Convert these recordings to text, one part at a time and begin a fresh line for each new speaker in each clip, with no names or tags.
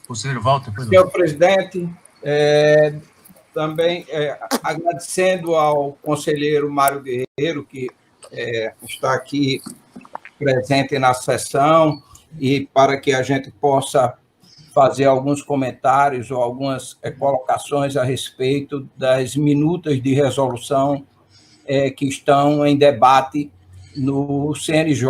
Conselheiro Walter, depois
Senhor presidente, também agradecendo ao conselheiro Mário Guerreiro, que está aqui presente na sessão, e para que a gente possa fazer alguns comentários ou algumas colocações a respeito das minutas de resolução que estão em debate no CNJ.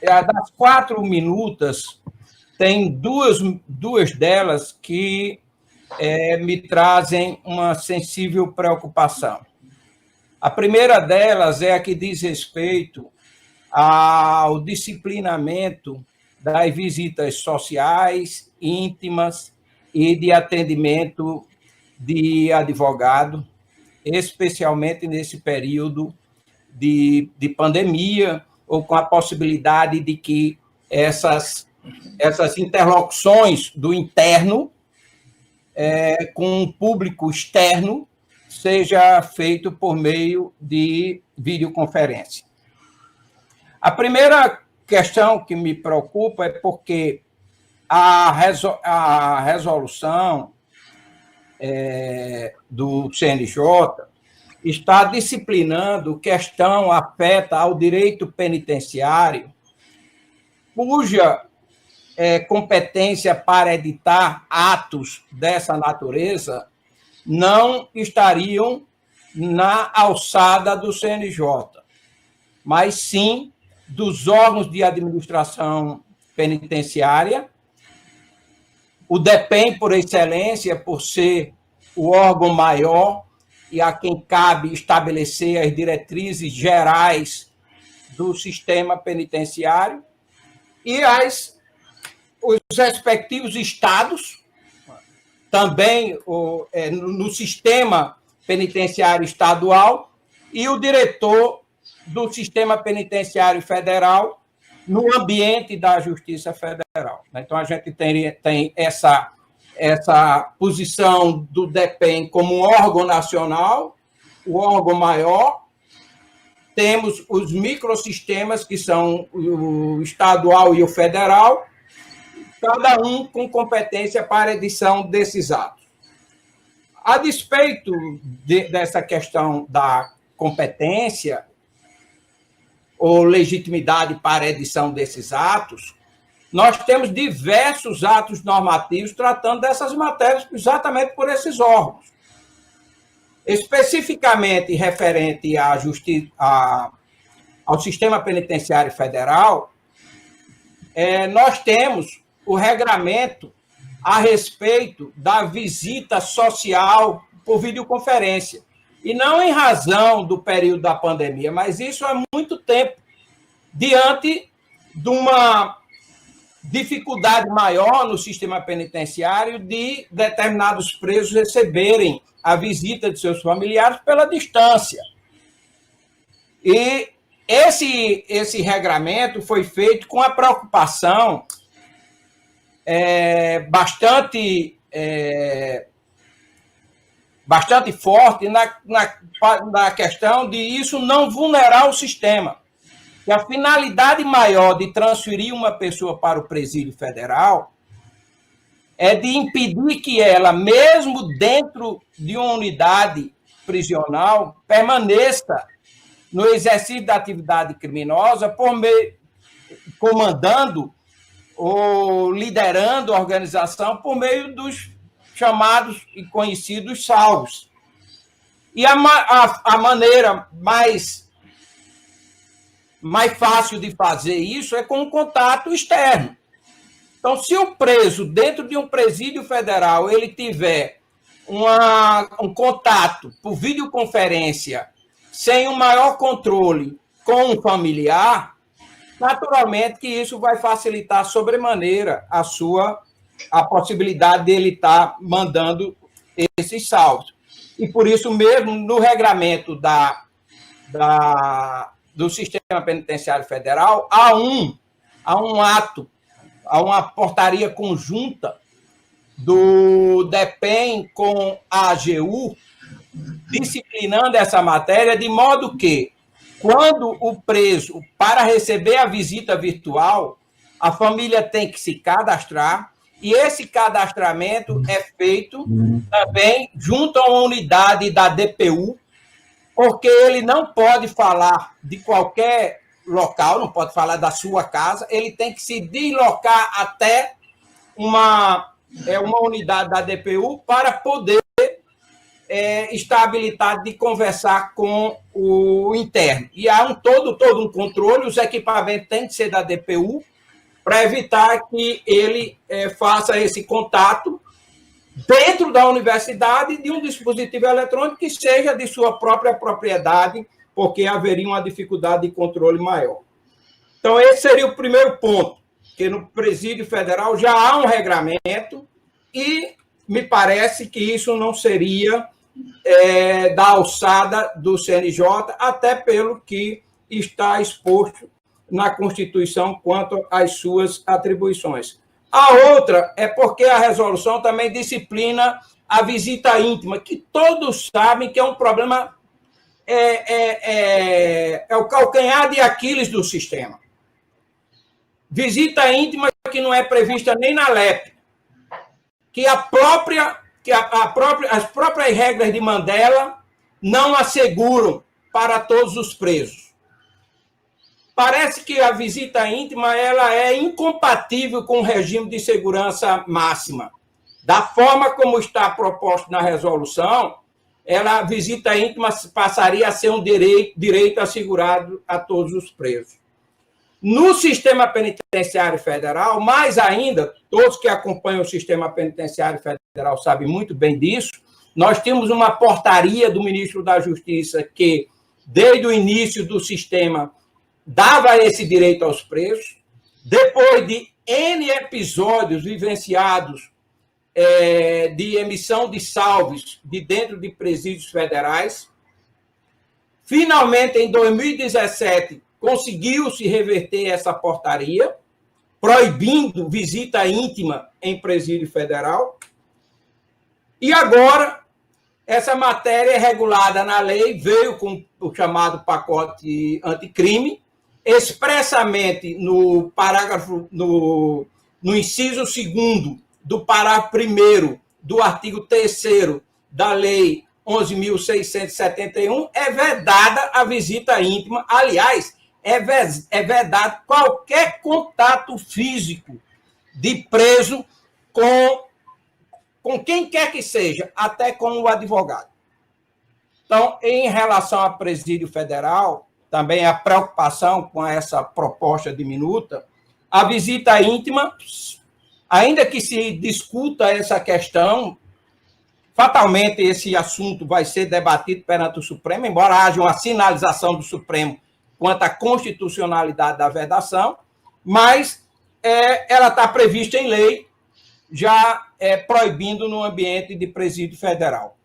Das 4 minutas, tem duas delas que me trazem uma sensível preocupação. A primeira delas é a que diz respeito ao disciplinamento das visitas sociais, íntimas e de atendimento de advogado, especialmente nesse período de pandemia, ou com a possibilidade de que essas interlocuções do interno com o público externo seja feito por meio de videoconferência. A primeira questão que me preocupa é porque a resolução do CNJ está disciplinando questão afeta ao direito penitenciário, cuja competência para editar atos dessa natureza não estariam na alçada do CNJ, mas sim dos órgãos de administração penitenciária, o DEPEN, por excelência, por ser o órgão maior e a quem cabe estabelecer as diretrizes gerais do sistema penitenciário, e os respectivos estados, também no sistema penitenciário estadual, e o diretor do sistema penitenciário federal no ambiente da Justiça Federal. Então, a gente tem essa posição do DEPEN como um órgão nacional, o órgão maior. Temos os microsistemas, que são o estadual e o federal, cada um com competência para a edição desses atos. A despeito dessa questão da competência ou legitimidade para a edição desses atos, nós temos diversos atos normativos tratando dessas matérias exatamente por esses órgãos. Especificamente referente ao sistema penitenciário federal, nós temos o regramento a respeito da visita social por videoconferência. E não em razão do período da pandemia, mas isso há muito tempo, diante de uma dificuldade maior no sistema penitenciário de determinados presos receberem a visita de seus familiares pela distância. E esse regramento foi feito com a preocupação bastante forte na questão de isso não vulnerar o sistema. E a finalidade maior de transferir uma pessoa para o presídio federal é de impedir que ela, mesmo dentro de uma unidade prisional, permaneça no exercício da atividade criminosa, comandando ou liderando a organização por meio dos chamados e conhecidos salvos. E a maneira mais fácil de fazer isso é com um contato externo. Então, se o preso, dentro de um presídio federal, ele tiver um contato por videoconferência sem um maior controle com um familiar, naturalmente que isso vai facilitar sobremaneira a possibilidade dele estar mandando esses salvos. E por isso mesmo, no regramento do Sistema Penitenciário Federal, há um ato, há uma portaria conjunta do DEPEN com a AGU, disciplinando essa matéria, de modo que, quando o preso, para receber a visita virtual, a família tem que se cadastrar, e esse cadastramento é feito também junto a uma unidade da DPU, porque ele não pode falar de qualquer local, não pode falar da sua casa, ele tem que se deslocar até uma unidade da DPU para poder estar habilitado de conversar com o interno. E há todo um controle, os equipamentos têm que ser da DPU para evitar que ele faça esse contato dentro da universidade de um dispositivo eletrônico que seja de sua própria propriedade, porque haveria uma dificuldade de controle maior. Então, esse seria o primeiro ponto, que no Presídio Federal já há um regramento e me parece que isso não seria da alçada do CNJ, até pelo que está exposto na Constituição quanto às suas atribuições. A outra é porque a resolução também disciplina a visita íntima, que todos sabem que é um problema, é o calcanhar de Aquiles do sistema. Visita íntima que não é prevista nem na LEP, que as próprias regras de Mandela não asseguram para todos os presos. Parece que a visita íntima ela é incompatível com o regime de segurança máxima. Da forma como está proposto na resolução, a visita íntima passaria a ser um direito assegurado a todos os presos. No sistema penitenciário federal, mais ainda, todos que acompanham o sistema penitenciário federal sabem muito bem disso, nós temos uma portaria do ministro da Justiça que, desde o início do sistema, dava esse direito aos presos. Depois de N episódios vivenciados de emissão de salves de dentro de presídios federais, finalmente, em 2017, conseguiu-se reverter essa portaria, proibindo visita íntima em presídio federal. E agora, essa matéria é regulada na lei, veio com o chamado pacote anticrime, expressamente no parágrafo, no inciso 2º do parágrafo 1º do artigo 3º da lei 11.671, é vedada a visita íntima. Aliás, é vedado qualquer contato físico de preso com quem quer que seja, até com o advogado. Então, em relação ao presídio federal, também a preocupação com essa proposta diminuta, a visita íntima, ainda que se discuta essa questão, fatalmente esse assunto vai ser debatido perante o Supremo, embora haja uma sinalização do Supremo quanto à constitucionalidade da vedação, mas ela está prevista em lei, já proibindo no ambiente de presídio federal.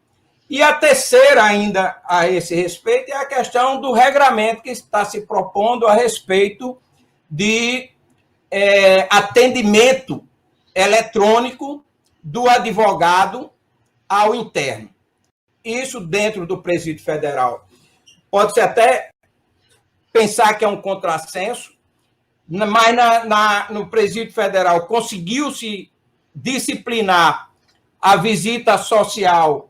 E a terceira, ainda a esse respeito, é a questão do regramento que está se propondo a respeito de atendimento eletrônico do advogado ao interno. Isso dentro do presídio federal. Pode-se até pensar que é um contrassenso, mas no presídio federal conseguiu-se disciplinar a visita social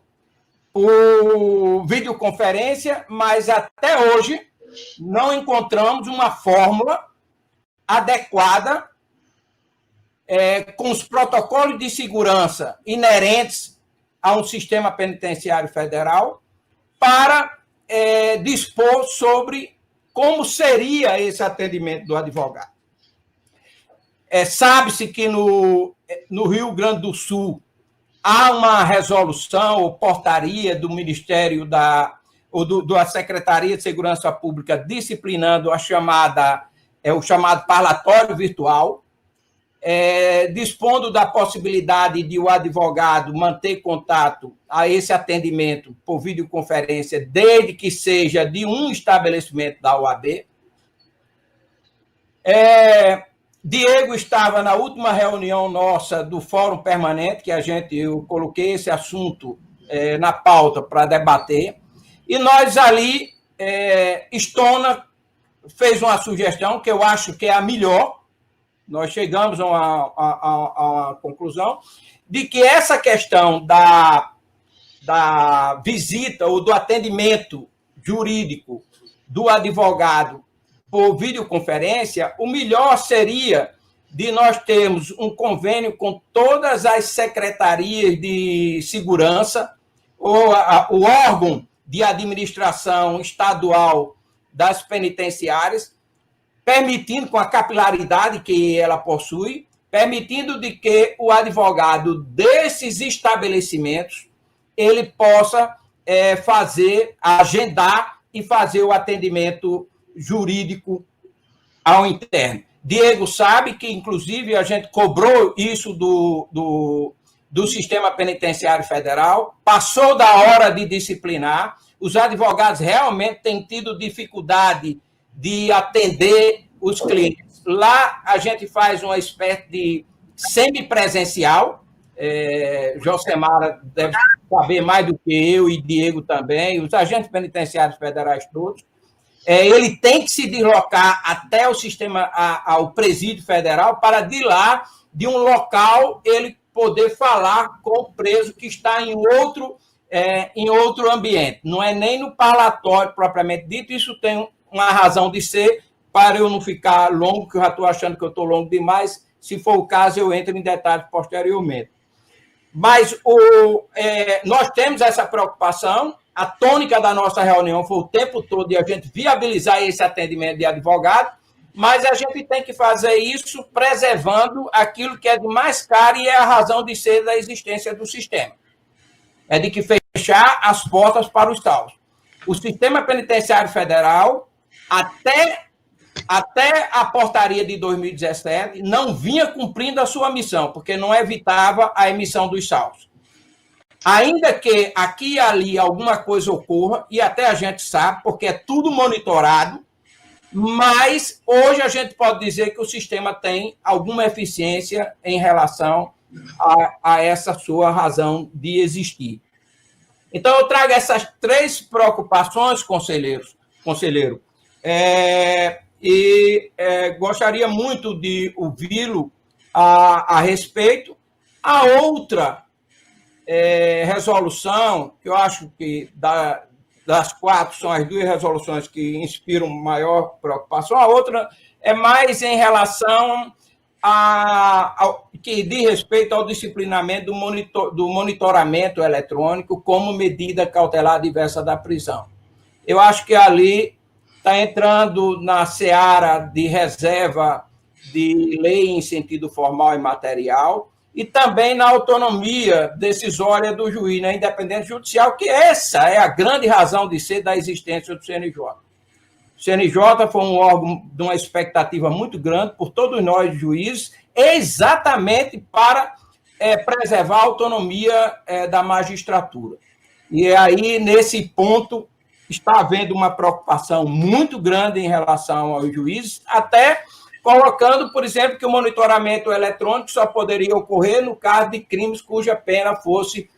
por videoconferência, mas até hoje não encontramos uma fórmula adequada com os protocolos de segurança inerentes a um sistema penitenciário federal para dispor sobre como seria esse atendimento do advogado. Sabe-se que no Rio Grande do Sul há uma resolução ou portaria do Ministério da Secretaria de Segurança Pública disciplinando o chamado parlatório virtual, dispondo da possibilidade de o advogado manter contato a esse atendimento por videoconferência, desde que seja de um estabelecimento da OAB. Diego estava na última reunião nossa do Fórum Permanente, que eu coloquei esse assunto na pauta para debater, e nós ali, Stona fez uma sugestão que eu acho que é a melhor, nós chegamos a uma conclusão de que essa questão da visita ou do atendimento jurídico do advogado por videoconferência, o melhor seria de nós termos um convênio com todas as secretarias de segurança ou o órgão de administração estadual das penitenciárias, permitindo, com a capilaridade que ela possui, permitindo de que o advogado desses estabelecimentos ele possa agendar e fazer o atendimento jurídico ao interno. Diego sabe que, inclusive, a gente cobrou isso do Sistema Penitenciário Federal, passou da hora de disciplinar, os advogados realmente têm tido dificuldade de atender os clientes. Lá a gente faz uma espécie de semipresencial, Josemara deve saber mais do que eu e Diego também, os agentes penitenciários federais todos. Ele tem que se deslocar até o sistema, ao presídio federal, para de lá, de um local, ele poder falar com o preso que está em outro ambiente. Não é nem no parlatório propriamente dito, isso tem uma razão de ser, para eu não ficar longo, que eu já estou achando que eu estou longo demais. Se for o caso, eu entro em detalhes posteriormente. Mas nós temos essa preocupação. A tônica da nossa reunião foi o tempo todo de a gente viabilizar esse atendimento de advogado, mas a gente tem que fazer isso preservando aquilo que é de mais caro e é a razão de ser da existência do sistema. É de que fechar as portas para os taus. O Sistema Penitenciário Federal, até a portaria de 2017, não vinha cumprindo a sua missão, porque não evitava a emissão dos saldos. Ainda que aqui e ali alguma coisa ocorra, e até a gente sabe, porque é tudo monitorado, mas hoje a gente pode dizer que o sistema tem alguma eficiência em relação a essa sua razão de existir. Então, eu trago essas 3 preocupações, conselheiro, gostaria muito de ouvi-lo a respeito. A outra resolução, que eu acho que das 4 são as 2 resoluções que inspiram maior preocupação, a outra é mais em relação que diz respeito ao disciplinamento do monitoramento eletrônico como medida cautelar diversa da prisão. Eu acho que ali está entrando na seara de reserva de lei em sentido formal e material, e também na autonomia decisória do juiz, na independência judicial, que essa é a grande razão de ser da existência do CNJ. O CNJ foi um órgão de uma expectativa muito grande por todos nós juízes, exatamente para preservar a autonomia da magistratura. E aí, nesse ponto, está havendo uma preocupação muito grande em relação aos juízes, até colocando, por exemplo, que o monitoramento eletrônico só poderia ocorrer no caso de crimes cuja pena fosse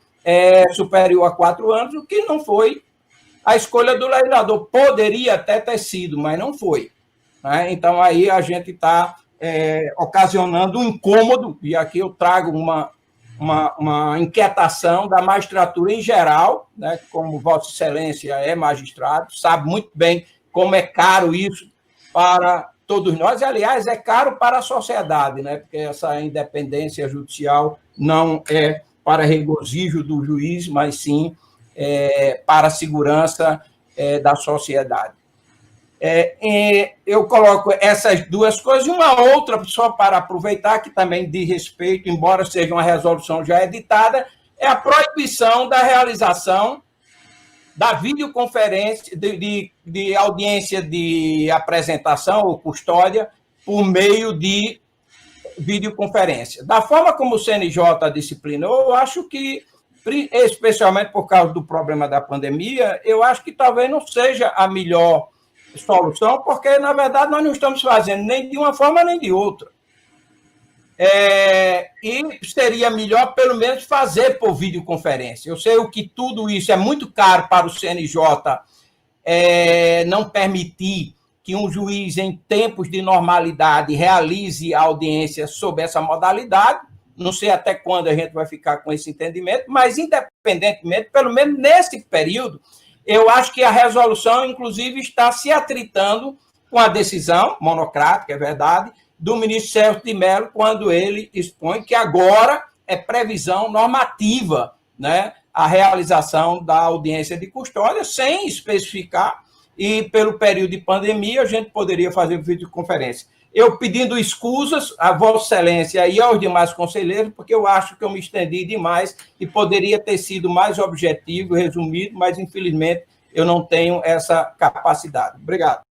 superior a 4 anos, o que não foi a escolha do legislador. Poderia até ter sido, mas não foi. Né? Então, aí a gente está ocasionando um incômodo, e aqui eu trago uma inquietação da magistratura em geral, né? Como Vossa Excelência é magistrado, sabe muito bem como é caro isso para todos nós, e, aliás, é caro para a sociedade, né? Porque essa independência judicial não é para regozijo do juiz, mas sim para a segurança da sociedade. Eu coloco essas 2 coisas, e uma outra, só para aproveitar, que também diz respeito, embora seja uma resolução já editada, é a proibição da realização da videoconferência, de audiência de apresentação ou custódia por meio de videoconferência. Da forma como o CNJ disciplinou, eu acho que, especialmente por causa do problema da pandemia, eu acho que talvez não seja a melhor solução, porque, na verdade, nós não estamos fazendo nem de uma forma nem de outra. E seria melhor, pelo menos, fazer por videoconferência. Eu sei que tudo isso é muito caro para o CNJ não permitir que um juiz, em tempos de normalidade, realize a audiência sob essa modalidade. Não sei até quando a gente vai ficar com esse entendimento, mas, independentemente, pelo menos nesse período, eu acho que a resolução, inclusive, está se atritando com a decisão monocrática, é verdade, do ministro Celso de Mello, quando ele expõe que agora é previsão normativa, né, a realização da audiência de custódia, sem especificar, e pelo período de pandemia a gente poderia fazer videoconferência. Eu pedindo escusas a Vossa Excelência e aos demais conselheiros, porque eu acho que eu me estendi demais e poderia ter sido mais objetivo, resumido, mas infelizmente eu não tenho essa capacidade. Obrigado.